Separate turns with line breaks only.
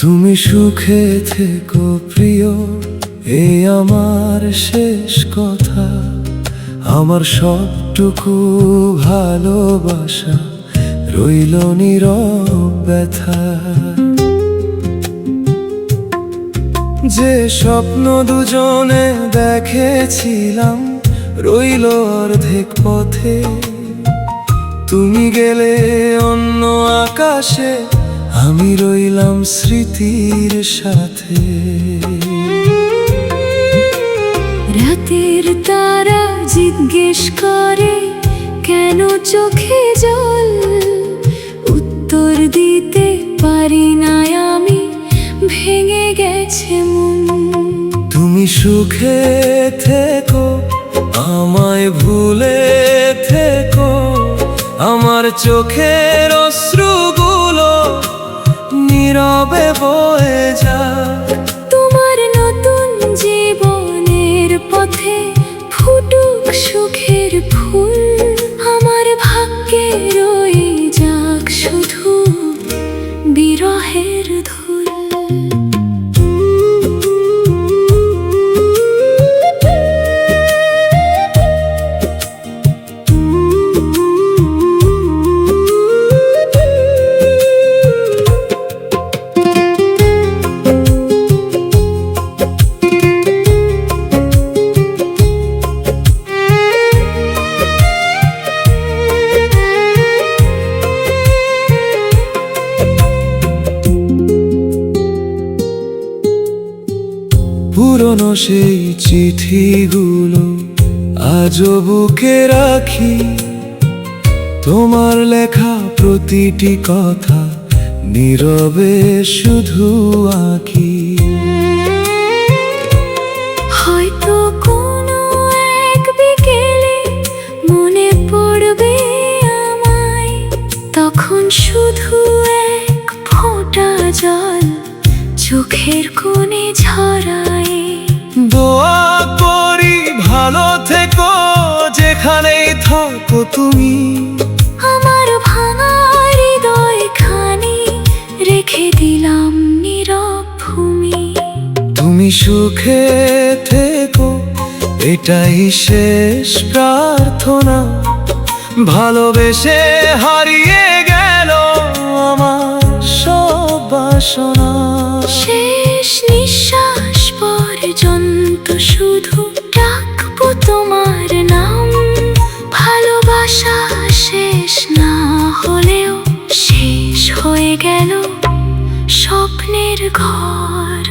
তুমি সুখে থেকো প্রিয়, এই আমার শেষ কথা। আমার সবটুকু ভালোবাসা রইল নীরব ব্যথা। যে স্বপ্ন দুজনে দেখেছিলাম রইল অর্ধেক পথে। তুমি গেলে অন্য আকাশে, আমি রইলাম স্মৃতির সাথে।
রাতের তারা জিজ্ঞেস করে কেন চোখে জল, উত্তর দিতে পারি না আমি, ভেঙে গেছে মন।
তুমি সুখে থেকো, আমায় ভুলে থেকো, আমার চোখের অশ্রুগুলো নীরবে বয়ে যাক।
তোমার নতুন জীবনের পথে ফুটুক সুখের ফুল, আমার ভাগ্যে রয়ে যাক শুধু বিরহের ধুল।
পুরনো সেই চিঠিগুলো আজও বুকে রাখি, তোমার লেখা প্রতিটি কথা নীরবে শুধু আঁকি।
হয়তো কোনো এক বিকেলে মনে পড়বে আমায়, তখন শুধু এক ফোঁটা জল চোখের কোণে ঝরায়।
দোয়া করি ভালো থেকো যেখানেই থাকো তুমি,
আমার ভাঙা হৃদয়খানি রেখে দিলাম নীরব ভূমি।
তুমি সুখে থেকো, এটাই শেষ প্রার্থনা। ভালোবেসে হারিয়ে গেল আমার সব বাসনা।
শেষ নিঃশ্বাস পর্যন্ত শুধু ডাকবো তোমার নাম। ভালোবাসা শেষ না হলেও শেষ হয়ে গেল স্বপ্নের ঘর।